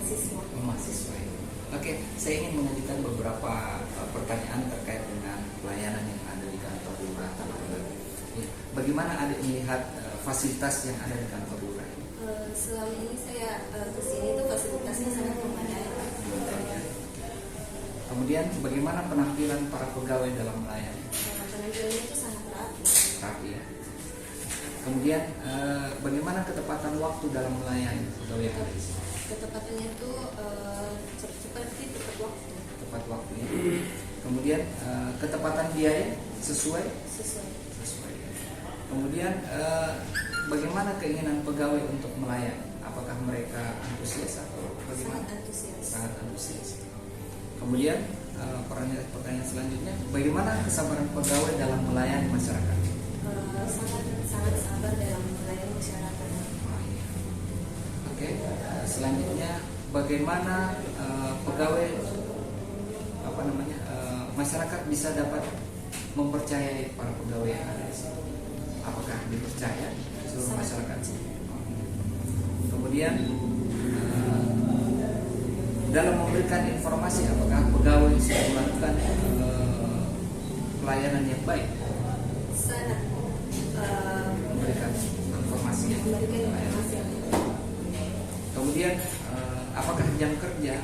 mahasiswa. Mahasiswa. Oke, saya ingin mengajukan beberapa pertanyaan terkait dengan pelayanan yang ada di kantor lurah Tamaruna. Ya, bagaimana adik melihat fasilitas yang ada di kantor lurah? Selama ini saya kesini tuh fasilitasnya sangat memadai. Kemudian bagaimana penampilan para pegawai dalam melayani? Penampilannya itu sangat Rapi ya. Kemudian bagaimana ketepatan waktu dalam melayani pegawai yang ada di sini? Ketepatannya itu seperti tepat waktu. Tepat waktu ya. Kemudian ketepatan biaya sesuai. Ya. Kemudian bagaimana keinginan pegawai untuk melayani? Apakah mereka antusias atau bagaimana? Sangat antusias. Kemudian pertanyaan selanjutnya, bagaimana kesabaran pegawai dalam melayani masyarakat? Sangat sabar dalam melayani masyarakat. Oke. Selanjutnya, bagaimana pegawai masyarakat bisa dapat mempercayai para pegawai yang ada di sini? Apakah dipercaya seluruh masyarakat? Kemudian dalam memberikan informasi, apakah pegawai sudah melakukan pelayanan yang baik? Sangat Memberikan informasi yang baik. Kemudian apakah jam kerja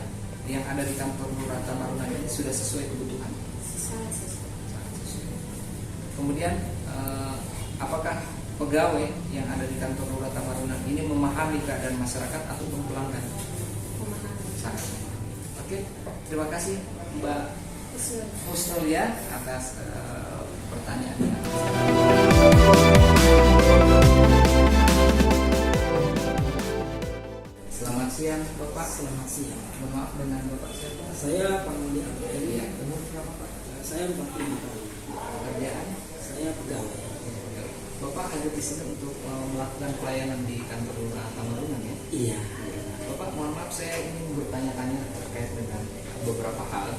yang ada di kantor lurah Tamaruna ini sudah sesuai kebutuhan? Sangat sesuai. Kemudian apakah pegawai yang ada di kantor lurah Tamaruna ini memahami keadaan masyarakat ataupun pelanggan? Sangat. Oke, terima kasih Mbak Husnul ya atas pertanyaannya. Selamat siang Bapak. Selamat siang. Mohon maaf dengan Bapak siapa? Saya Pak Mudi Abdul. Ya, umur berapa Pak? Saya 45 tahun. Pekerjaan? Saya pegawai. Bapak ada di sini untuk melakukan pelayanan di kantor lurah Tamaruna ya? Iya. Bapak, mohon maaf saya ingin bertanya-tanya terkait dengan beberapa hal.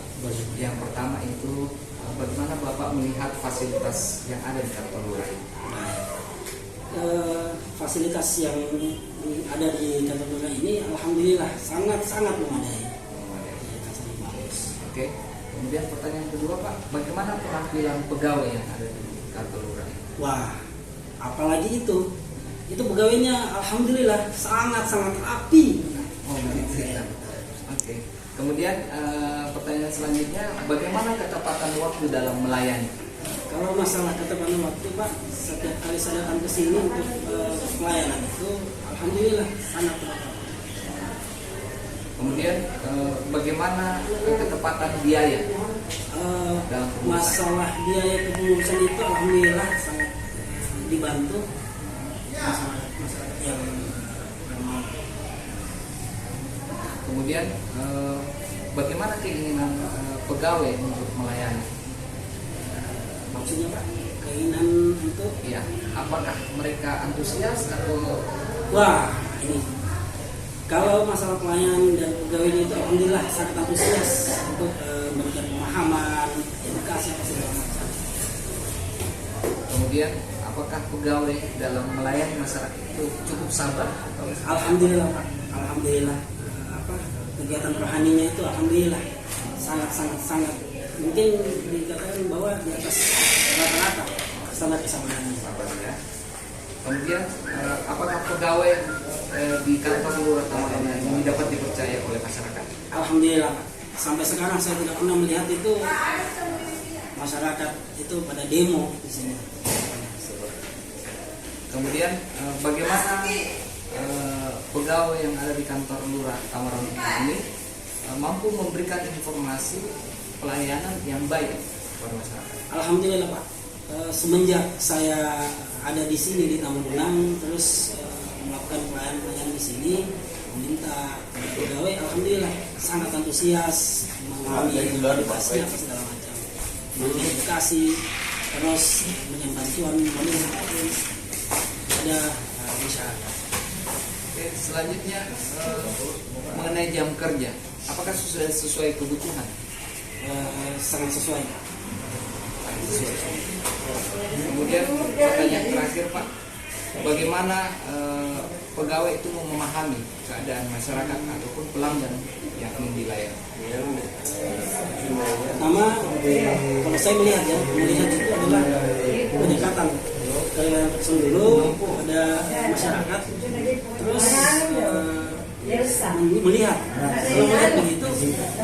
Yang pertama itu bagaimana Bapak melihat fasilitas yang ada di kantor lurah ini? Fasilitas yang ada di kantor lurah ini alhamdulillah sangat memadai. Sangat bagus. Oke. Kemudian pertanyaan kedua Pak, bagaimana penampilan pegawai yang ada di kantor lurah ini? Wah, apalagi itu pegawainya alhamdulillah sangat rapi. Oh begitu ya. Oke. Kemudian pertanyaan selanjutnya, bagaimana ketepatan waktu dalam melayani? Kalau masalah ketepatan waktu Pak, setiap kali saya datang ke sini untuk pelayanan itu alhamdulillah sangat tepat. Kemudian bagaimana ketepatan biaya? Dalam Masalah biaya kepengurusan itu alhamdulillah sangat dibantu masyarakat yang bermanfaat. Kemudian bagaimana keinginan pegawai untuk melayani? Maksudnya Pak, keinginan untuk Ya, apakah mereka antusias atau? wah ini kalau masalah pelayanan dan pegawainya itu alhamdulillah sangat antusias untuk memberikan pemahaman, edukasi apa segala macam. Kemudian apakah pegawai dalam melayani masyarakat itu cukup sabar? Alhamdulillah Pak, alhamdulillah kegiatan rohaninya itu alhamdulillah sangat mungkin dikatakan bahwa di atas rata-rata standar kesabarannya. Sabar ya. Kemudian apakah pegawai di kantor lurah Tamaruna ini dapat dipercaya oleh masyarakat? Alhamdulillah Pak. Sampai sekarang saya tidak pernah melihat itu masyarakat itu pada demo di sini. Kemudian bagaimana pegawai yang ada di kantor lurah Tamaruna ini mampu memberikan informasi pelayanan yang baik kepada masyarakat? Alhamdulillah Pak. Semenjak saya ada di sini di Taman Benang, terus melakukan pelayanan di sini, meminta pegawai, alhamdulillah sangat antusias mengalami edukasi apa segala macam, mengedukasi terus dengan bantuan ada masyarakat. Oke, selanjutnya mengenai jam kerja, apakah sesuai kebutuhan? Sangat sesuai. Kemudian pertanyaan terakhir Pak, bagaimana pegawai itu memahami keadaan masyarakat ataupun pelanggan yang ingin dilayani. Pertama, kalau saya melihat itu adalah pendekatan. Sebelum ada masyarakat, terus melihat, kalau melihat begitu,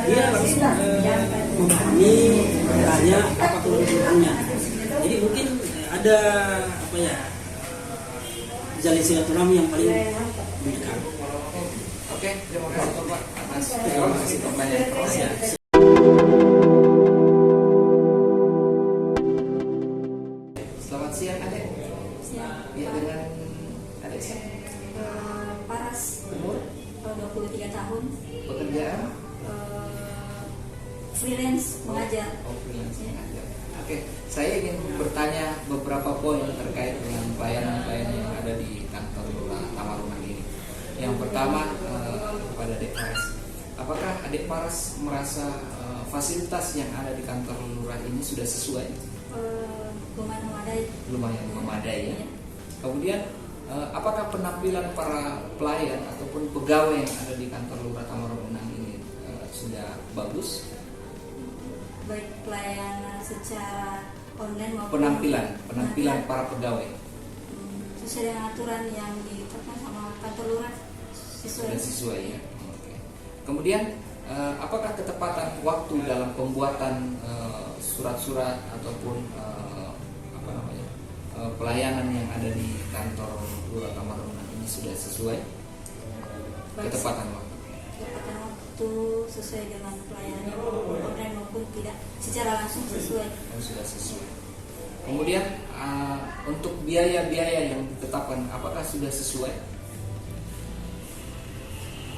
dia langsung memahami, bertanya apa kebutuhannya. Jadi mungkin ada jalin silaturahmi yang paling dekat. Oke, terima kasih Bapak atas informasi banyak informasi. Selamat siang Adek. Siang. Ya, dengan Adek siapa? Paras, Umur, 23 tahun, pekerjaan, freelance mengajar. freelance mengajar. Oke, saya ingin bertanya beberapa poin terkait dengan pelayanan-pelayanan yang ada di kantor Lurah Tamarunang ini. Yang pertama kepada Adik Paras, apakah Adik Paras merasa fasilitas yang ada di kantor Lurah ini sudah sesuai? Lumayan memadai. Lumayan memadai ya. Kemudian apakah penampilan para pelayan ataupun pegawai yang ada di kantor Lurah Tamarunang ini sudah bagus? Baik pelayanan secara online maupun penampilan para pegawai sesuai dengan aturan yang ditetapkan sama kantor lurah sudah sesuai. sesuai ya. Oke. Kemudian apakah ketepatan waktu dalam pembuatan surat-surat ataupun pelayanan yang ada di kantor Lurah Tamarunang ini sudah sesuai? Baik, Ketepatan waktu sesuai dengan pelayanan online maupun tidak secara langsung sesuai. sudah sesuai. Kemudian untuk biaya-biaya yang ditetapkan apakah sudah sesuai?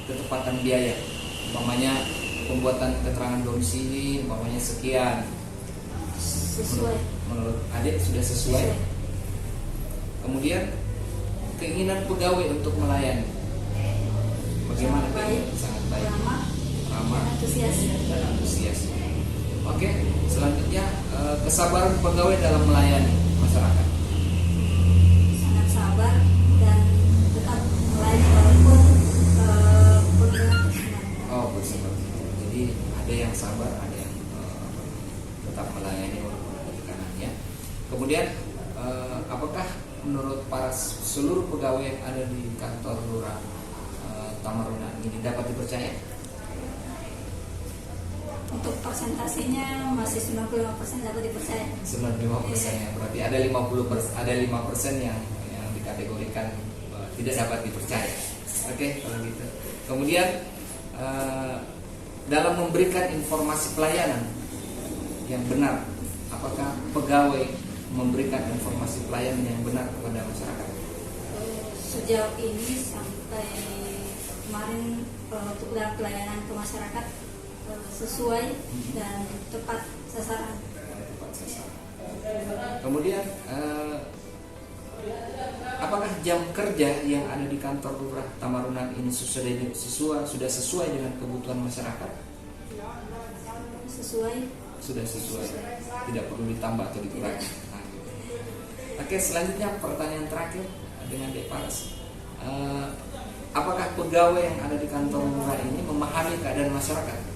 Ketepatan biaya, umpamanya pembuatan keterangan domisili, umpamanya sekian. Sesuai. Menurut Adik sudah sesuai. Kemudian keinginan pegawai untuk melayani, bagaimana? Sangat baik. Ramah, dan antusias. Oke, selanjutnya kesabaran pegawai dalam melayani masyarakat. Sangat sabar dan tetap melayani walaupun penuh tekanan. Bersabar. Jadi ada yang sabar, ada yang tetap melayani walaupun ada tekanannya. Kemudian apakah menurut para seluruh pegawai yang ada di kantor Lurah Tamarunang ini dapat dipercaya? Untuk persentasenya masih 95% dapat dipercaya. 95% ya, berarti ada 5% yang dikategorikan tidak dapat dipercaya. Oke, kalau gitu. Kemudian dalam memberikan informasi pelayanan yang benar, apakah pegawai memberikan informasi pelayanan yang benar kepada masyarakat? Sejauh ini sampai kemarin untuk dalam pelayanan ke masyarakat sesuai dan tepat sasaran. Kemudian apakah jam kerja yang ada di kantor Lurah Tamarunang ini sudah sesuai dengan kebutuhan masyarakat? Sudah sesuai, tidak perlu ditambah atau dikurangi. Oke, selanjutnya pertanyaan terakhir dengan Dek Paras. Apakah pegawai yang ada di kantor Lurah ini memahami keadaan masyarakat?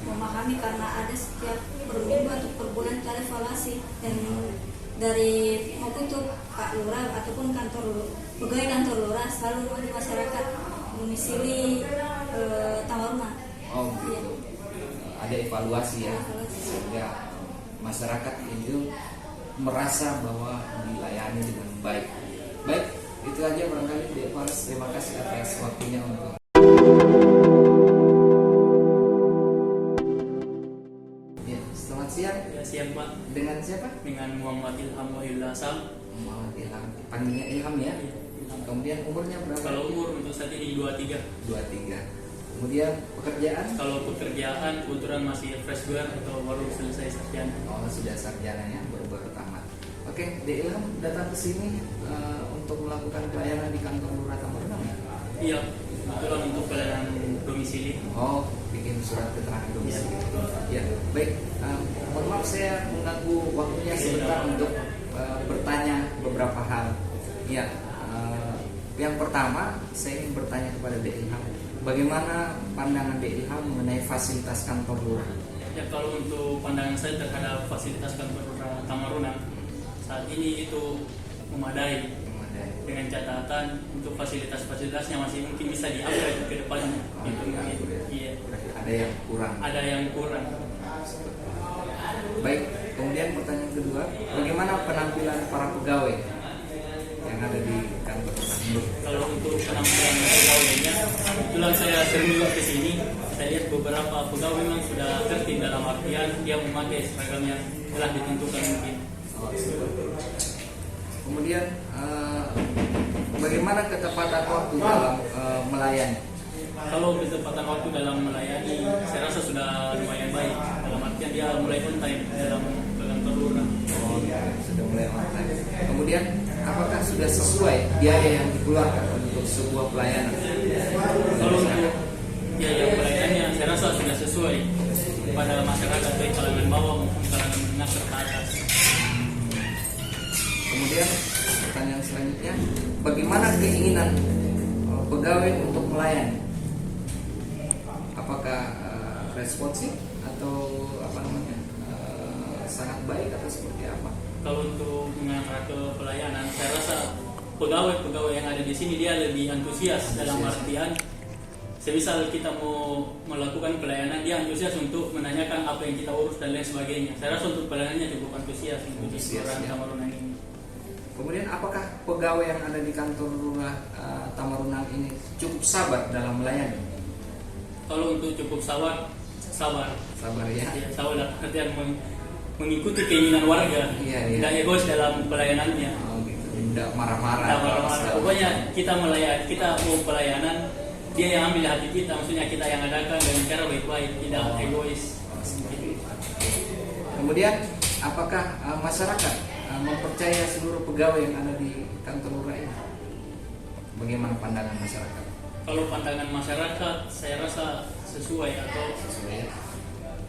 Memahami karena ada setiap per minggu atau per bulan ada evaluasi dan dari maupun itu Pak Lurah ataupun pegawai kantor Lurah selalu ada masyarakat domisili Tamarunang. Gitu. Ada evaluasi ya, sehingga masyarakat itu merasa bahwa dilayani dengan baik. Baik, itu aja barangkali Dek Paras. Terima kasih atas waktunya untuk. Ya, selamat siang. Ya, siang Pak. Dengan siapa? Dengan Muhammad Ilham Wahillah Sam. Muhammad Ilham. Panggilnya Ilham ya. Kemudian umurnya berapa? Kalau umur untuk saat ini 23. 23. Kemudian pekerjaan? Kalau pekerjaan kebetulan masih fresh grad atau baru selesai sarjana. Sudah sarjana ya, baru tamat. Oke, Dek Ilham datang ke sini untuk melakukan pelayanan di kantor Lurah Tamarunang ya? Iya, kebetulan untuk pelayanan domisili. Bikin surat keterangan domisili. Ya, baik. Mohon maaf saya mengganggu waktunya sebentar untuk bertanya beberapa hal. Ya, yang pertama saya ingin bertanya kepada Dek Ilham, bagaimana pandangan Dek Ilham mengenai fasilitas kantor lurah? Ya, kalau untuk pandangan saya terhadap fasilitas kantor lurah Tamaruna saat ini itu memadai, dengan catatan untuk fasilitasnya masih mungkin bisa di-upgrade ke depannya. Iya. Ada yang kurang. Ada yang kurang. Baik, kemudian pertanyaan kedua, bagaimana penampilan para pegawai yang ada di kantor lurah? Kalau untuk penampilan pegawainya, kebetulan saya sering juga ke sini. Saya lihat beberapa pegawai memang sudah tertib dalam artian dia memakai seragam yang telah ditentukan mungkin. Kemudian bagaimana ketepatan waktu dalam melayani? Kalau ketepatan waktu dalam melayani, saya rasa sudah lumayan baik. Dalam artian dia mulai on time dalam kantor lurah. Oh, sudah mulai on time. Kemudian apakah sudah sesuai biaya yang dikeluarkan untuk sebuah pelayanan? Kalau untuk biaya pelayanannya, saya rasa sudah sesuai pada masyarakat baik kalangan bawah maupun kalangan menengah serta atas. Kemudian pertanyaan selanjutnya, bagaimana keinginan pegawai untuk melayani? Apakah responsif atau sangat baik atau seperti apa? Kalau untuk mengarah ke pelayanan, saya rasa pegawai yang ada di sini dia lebih antusias dalam artian semisal kita mau melakukan pelayanan, dia antusias untuk menanyakan apa yang kita urus dan lain sebagainya. Saya rasa untuk pelayanannya cukup antusias untuk di Kelurahan Tamarunang ini. Kemudian apakah pegawai yang ada di kantor lurah Tamarunang ini cukup sabar dalam melayani? Kalau untuk cukup sabar ya. ya, sabar dalam artian mengikuti keinginan warga, tidak egois dalam pelayanannya. Oh, gitu. Tidak marah-marah. Pokoknya kita mau pelayanan, dia yang ambil hati kita, maksudnya kita yang adakan dengan cara baik-baik, tidak egois. Kemudian apakah masyarakat mempercaya seluruh pegawai yang ada di kantor lurah ini? Bagaimana pandangan masyarakat? Kalau pandangan masyarakat, saya rasa sesuai atau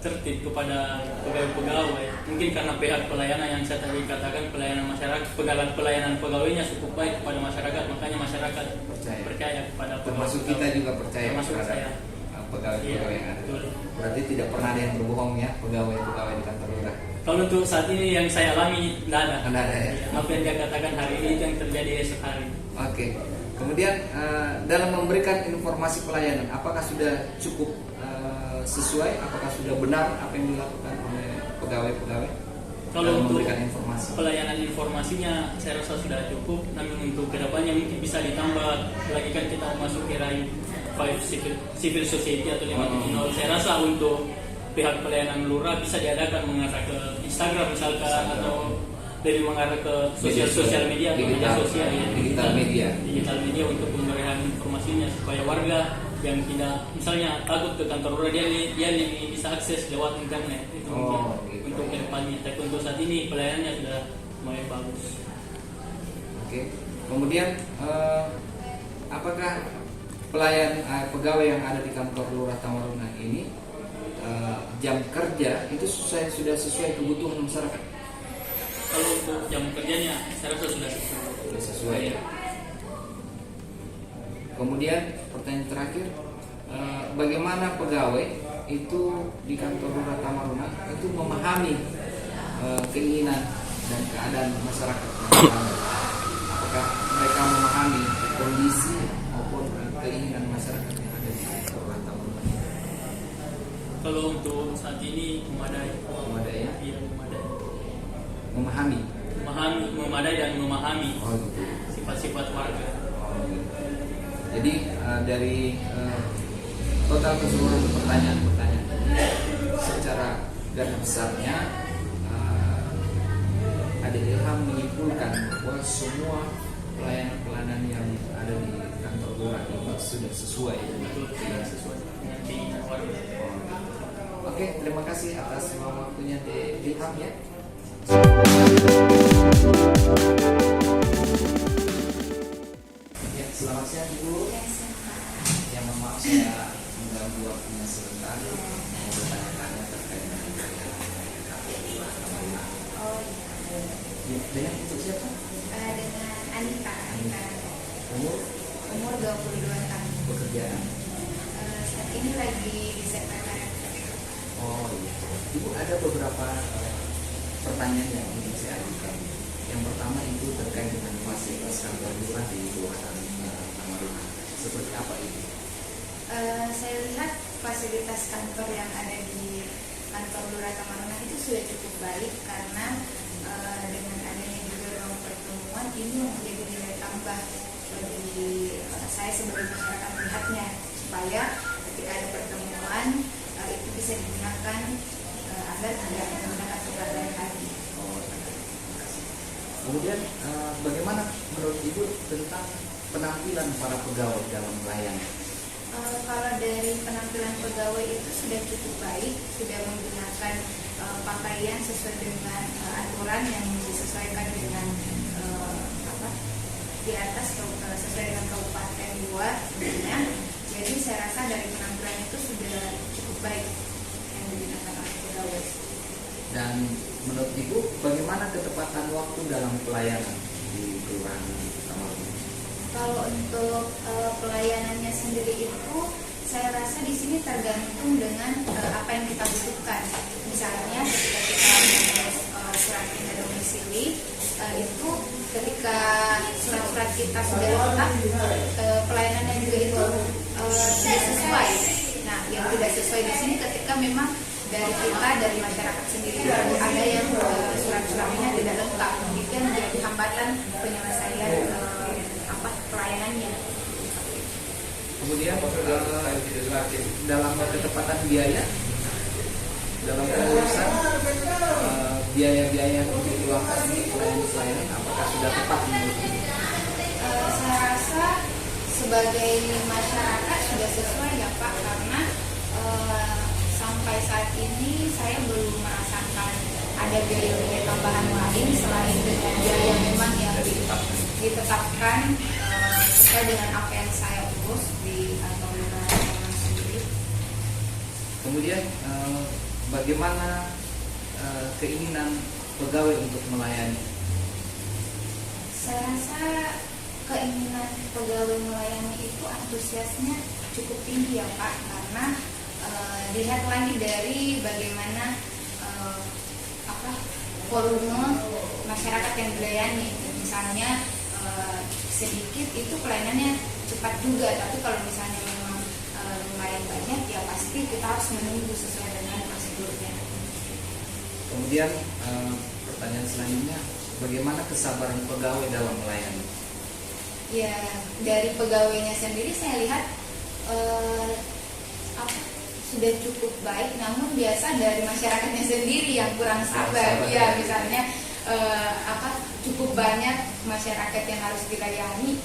tertib kepada pegawai-pegawai. Mungkin karena pihak pelayanan yang saya tadi katakan, pelayanan masyarakat, pelayanan pegawainya cukup baik kepada masyarakat, makanya masyarakat percaya kepada pegawai. Termasuk kita juga percaya termasuk saya. Pegawai-pegawai yang ada. Berarti tidak pernah ada yang berbohong ya, pegawai-pegawai di kantor lurah. Kalau untuk saat ini yang saya alami tidak ada. Tidak ada ya. Apa yang dia katakan hari ini itu yang terjadi esok hari. Oke. Kemudian dalam memberikan informasi pelayanan, apakah sudah cukup sesuai? Apakah sudah benar apa yang dilakukan oleh pegawai-pegawai? Kalau untuk memberikan informasi, pelayanan informasinya saya rasa sudah cukup. Namun untuk kedepannya mungkin bisa ditambah lagi, kan kita memasuki rank 5 civil society atau 5.0. Saya rasa untuk pihak pelayanan lurah bisa diadakan mengarah ke Instagram misalkan, atau dari mengarah ke sosial media atau media sosial, digital media untuk pemberian informasinya supaya warga yang tidak misalnya takut ke kantor lurah, dia bisa akses lewat internet itu untuk kedepannya. Tapi untuk saat ini pelayanannya sudah mulai bagus. Oke. Kemudian apakah pegawai yang ada di kantor lurah Tamarunang ini jam kerja itu sudah sesuai kebutuhan masyarakat? Kalau untuk jam kerjanya saya rasa sudah sesuai ya. Kemudian pertanyaan terakhir, bagaimana pegawai itu di kantor lurah Tamarunang itu memahami keinginan dan keadaan masyarakat? Apakah mereka memahami kondisi maupun keinginan masyarakat yang ada di kantor lurah Tamarunang? Kalau untuk saat ini memadai ya? Iya, memadai. Memadai dan memahami sifat-sifat warga. Jadi dari total keseluruhan pertanyaan secara garis besarnya Adik Ilham menyimpulkan bahwa semua pelayanan yang ada di kantor lurah ini sudah sesuai dengan keinginan warga. Oke, terima kasih atas waktunya Adik Ilham ya. Selamat siang Ibu. Yang mohon maaf saya mengganggu waktunya sebentar, mau bertanya-tanya terkait dengan kantor lurah Tamarunang. Dengan pekerjaan? Saat ini lagi di sekretariat. Oh iya. Ibu ada beberapa pertanyaan yang ingin saya ajukan. Yang pertama itu terkait dengan fasilitas kantor lurah di Kelurahan Tamaruna. Seperti apa itu? Saya lihat fasilitas kantor yang ada di kantor Lurah Tamaruna itu sudah cukup baik karena dengan adanya juga ruang pertemuan ini menjadi nilai tambah bagi saya sebagai masyarakat melihatnya, supaya ketika ada pertemuan itu bisa digunakan agar tidak menggunakan tempat lain lagi. Oh, terima kasih. Kemudian bagaimana menurut Ibu tentang penampilan para pegawai dalam melayani? Kalau dari penampilan pegawai itu sudah cukup baik, sudah menggunakan pakaian sesuai dengan aturan yang disesuaikan dengan di atas sesuai dengan kabupaten luar tentunya. Jadi saya rasa dari penampilan itu sudah cukup baik yang digunakan oleh pegawai. Dan menurut Ibu bagaimana ketepatan waktu dalam pelayanan di Kelurahan Tamaruna? Kalau untuk pelayanannya sendiri itu, saya rasa di sini tergantung dengan apa yang kita butuhkan. Misalnya ketika kita mengurus surat pindah domisili, itu ketika surat-surat kita sudah lengkap, pelayanannya juga itu sudah sesuai. Nah, yang tidak sesuai di sini ketika memang dari kita, dari masyarakat sendiri ada yang surat-suratnya tidak lengkap, itu yang menjadi hambatan penyelesaian pelayanannya. Kemudian dalam ketepatan biaya dalam pengurusan biaya-biaya yang dikeluarkan di pelayanan apakah sudah tepat menurut Ibu? Saya rasa sebagai masyarakat sudah sesuai ya Pak, karena sampai saat ini saya belum merasakan ada biaya-biaya tambahan lain selain dengan biaya memang yang ditetapkan sesuai dengan apa yang saya urus di kantor lurah sendiri. Kemudian bagaimana keinginan pegawai untuk melayani? Saya rasa keinginan pegawai melayani itu antusiasnya cukup tinggi ya Pak, karena dilihat lagi dari bagaimana volume masyarakat yang dilayani. Misalnya sedikit itu pelayanannya cepat juga, tapi kalau misalnya memang lumayan banyak ya pasti kita harus menunggu sesuai dengan prosedurnya. Kemudian pertanyaan selanjutnya, bagaimana kesabaran pegawai dalam melayani? Ya, dari pegawainya sendiri saya lihat sudah cukup baik, namun biasa dari masyarakatnya sendiri yang kurang sabar. Ya, misalnya cukup banyak masyarakat yang harus dilayani,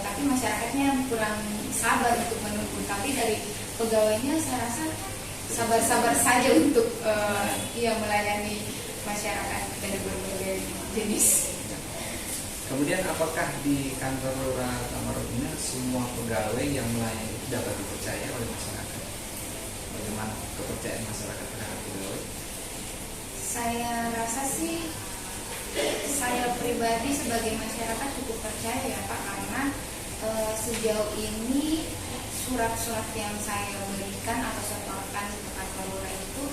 tapi masyarakatnya kurang sabar untuk menunggu. Tapi dari pegawainya saya rasa sabar-sabar saja untuk melayani masyarakat dari berbagai jenis. Kemudian apakah di kantor lurah Tamaruna semua pegawai yang melayani itu dapat dipercaya oleh masyarakat? Bagaimana kepercayaan masyarakat terhadap pegawai? Saya rasa sih, saya pribadi sebagai masyarakat cukup percaya ya Pak, karena sejauh ini surat-surat yang saya berikan atau setorkan ke kantor lurah itu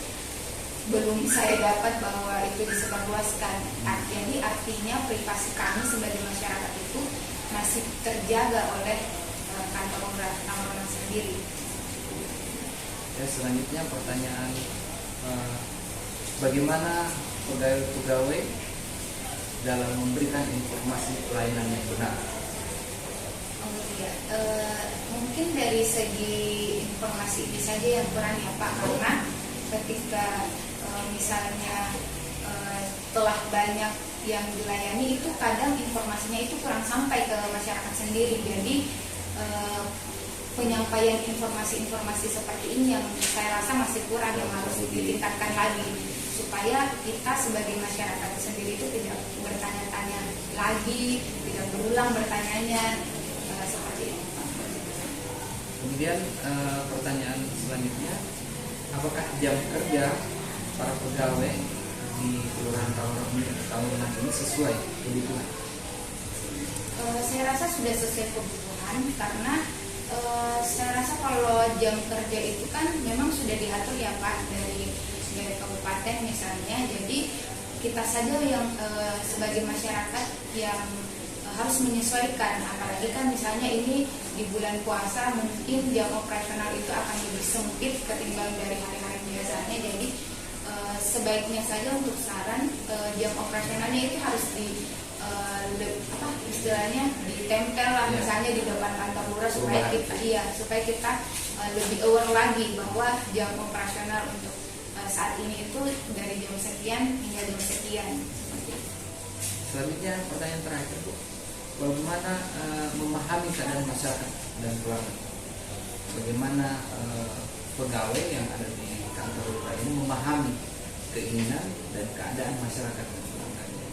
belum saya dapat bahwa itu disebarluaskan. Jadi artinya privasi kami sebagai masyarakat itu masih terjaga oleh kantor lurah Tamaruna sendiri. Ya, selanjutnya pertanyaan, bagaimana pegawai dalam memberikan informasi pelayanan yang benar? Mungkin dari segi informasi ini saja yang kurang ya Pak, karena ketika misalnya telah banyak yang dilayani itu kadang informasinya itu kurang sampai ke masyarakat sendiri. Jadi penyampaian informasi-informasi seperti ini yang saya rasa masih kurang, yang harus ditingkatkan lagi supaya kita sebagai masyarakat sendiri itu tidak bertanya-tanya lagi, tidak berulang bertanyanya seperti itu. Kemudian pertanyaan selanjutnya, apakah jam kerja para pegawai di Kelurahan Tamaruna ini sesuai kebutuhan? Saya rasa sudah sesuai kebutuhan, karena Saya rasa kalau jam kerja itu kan memang sudah diatur ya Pak dari kabupaten misalnya. Jadi kita saja yang sebagai masyarakat yang harus menyesuaikan. Apalagi kan misalnya ini di bulan puasa mungkin jam operasional itu akan lebih sempit ketimbang dari hari-hari biasanya. Jadi sebaiknya saja untuk saran jam operasionalnya itu harus istilahnya ditempel lah misalnya di depan kantor lurah supaya kita lebih aware lagi bahwa jam operasional untuk saat ini itu dari jam sekian hingga jam sekian. Selanjutnya pertanyaan terakhir Bu, bagaimana memahami keadaan masyarakat dan pelanggan? Bagaimana pegawai yang ada di kantor lurah ini memahami keinginan dan keadaan masyarakat dan pelanggannya?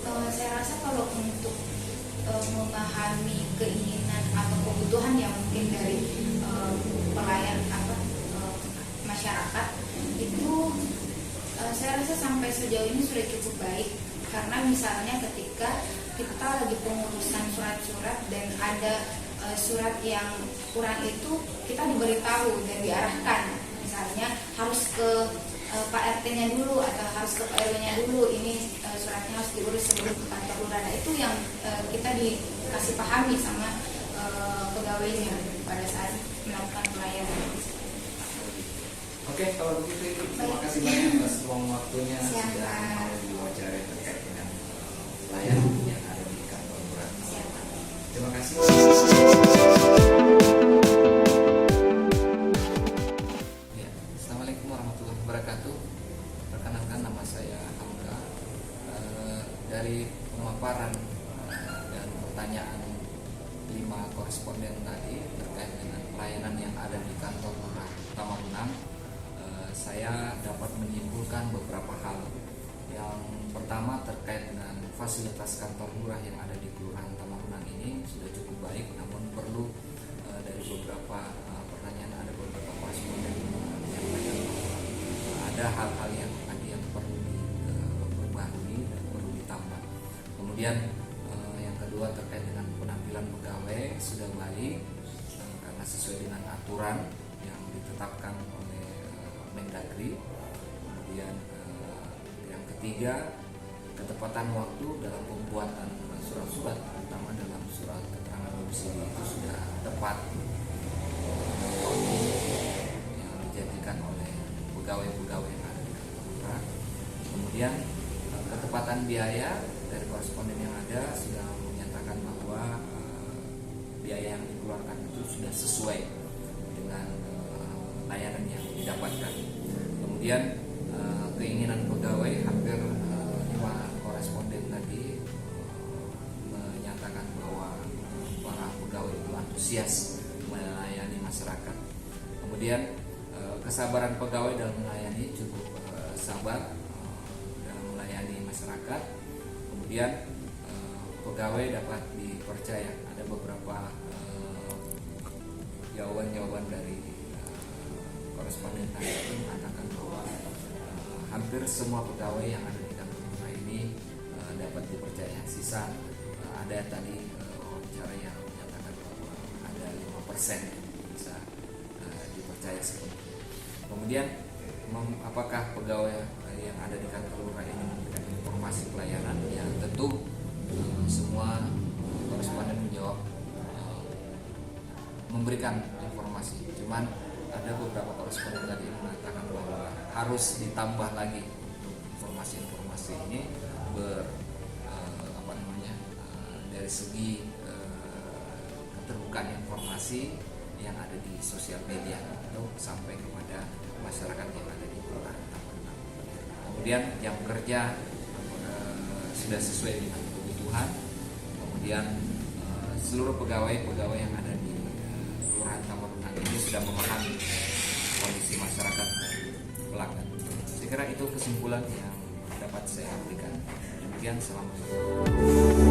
Saya rasa kalau untuk memahami keinginan atau kebutuhan yang mungkin dari pelayan masyarakat itu saya rasa sampai sejauh ini sudah cukup baik, karena misalnya ketika kita lagi pengurusan surat-surat dan ada surat yang kurang itu kita diberitahu dan diarahkan, misalnya harus ke Pak RT-nya dulu atau harus ke Pak RW-nya dulu, ini suratnya harus diurus sebelum ke kantor lurah. Nah, itu yang kita dikasih pahami sama pegawainya pada saat melakukan pelayanan. Oke, kalau begitu terima kasih banyak atas ruang waktunya Siap, sudah Pak. mau diwawancara terkait dengan pelayanan yang ada di kantor lurah. Terima kasih. Ya, Assalamualaikum warahmatullahi wabarakatuh. Perkenalkan, nama saya Hamka. Dari pemaparan dan pertanyaan 5 koresponden tadi terkait dengan pelayanan yang ada di kantor lurah Tamarunang, saya dapat menyimpulkan beberapa hal. Yang pertama terkait dengan fasilitas kantor lurah yang ada di Kelurahan Tamarunang ini sudah cukup baik, namun perlu dari beberapa pertanyaan ada beberapa koresponden menyampaikan bahwa ada hal-hal yang tadi yang perlu diperbarui dan perlu ditambah. Kemudian yang kedua terkait dengan penampilan pegawai sudah baik karena sesuai dengan aturan yang ditetapkan oleh Mendagri. Kemudian yang ketiga, ketepatan waktu dalam pembuatan surat-surat, terutama dalam surat keterangan domisili itu sudah tepat yang dijanjikan oleh pegawai-pegawai yang ada di kantor lurah. Kemudian ketepatan biaya dari koresponden yang ada sudah menyatakan bahwa biaya yang dikeluarkan itu sudah sesuai dengan layanan yang didapatkan. Kemudian keinginan pegawai hampir 5 koresponden tadi menyatakan bahwa para pegawai itu antusias melayani masyarakat. Kemudian kesabaran pegawai dalam melayani cukup sabar dalam melayani masyarakat. Kemudian pegawai dapat dipercaya. Ada beberapa jawaban-jawaban dari koresponden tadi itu mengatakan bahwa hampir semua pegawai yang ada di kantor lurah ini dapat dipercaya. Sisa ada tadi wawancara yang menyatakan bahwa ada 5% yang bisa dipercaya sepenuhnya. Kemudian apakah pegawai yang ada di kantor lurah ini memberikan informasi pelayanan? Ya tentu semua koresponden menjawab memberikan informasi. Cuman ada beberapa koresponden tadi yang mengatakan bahwa harus ditambah lagi untuk informasi-informasi ini dari segi keterbukaan informasi yang ada di sosial media atau sampai kepada masyarakat yang ada di Kelurahan Tamarunang. Kemudian jam kerja sudah sesuai dengan kebutuhan. Kemudian seluruh pegawai yang ada di Kelurahan Tamarunang ini sudah memahami kondisi masyarakat dan pelanggan. Saya kira itu kesimpulan yang dapat saya berikan. Demikian, assalamualaikum.